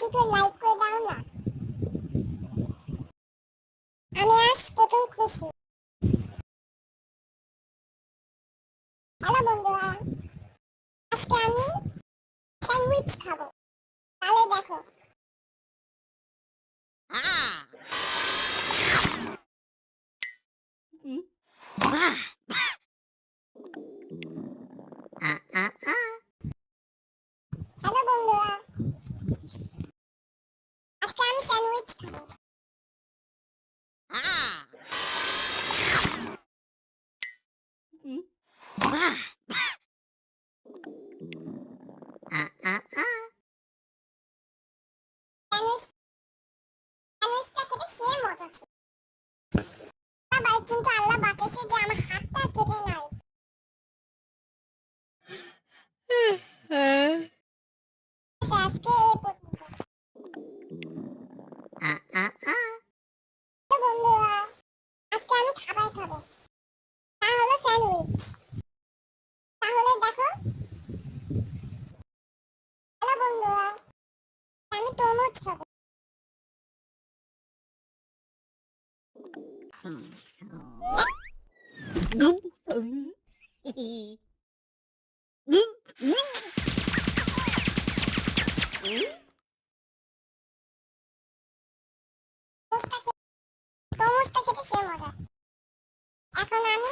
একটু লাইক করে দাও না। আমি আজ প্রথম খুশি। হ্যালো বন্ধুরা, আজকে আমি স্যান্ডউইচ খাবো। তাহলে দেখো। হ্যালো বন্ধুরা, আজকে আমি স্যান্ডউইচ খাবো। স্যান্ডউইচটা খেতে সে মজা ছিল। বাবা, কিন্তু আল্লাহ বাঁচিয়েছে যে আমার হাতটা কেটে নাই। আজকে এই পর্যন্ত। তো বন্ধুরা, আজকে আমি খাবার খাবো। তা হলো স্যান্ডউইচ। তাহলে দেখো। হ্যালো বন্ধুরা, আমি তরমুজ খাবো। তরমুজটা খেতে সে মজা। এখন আমি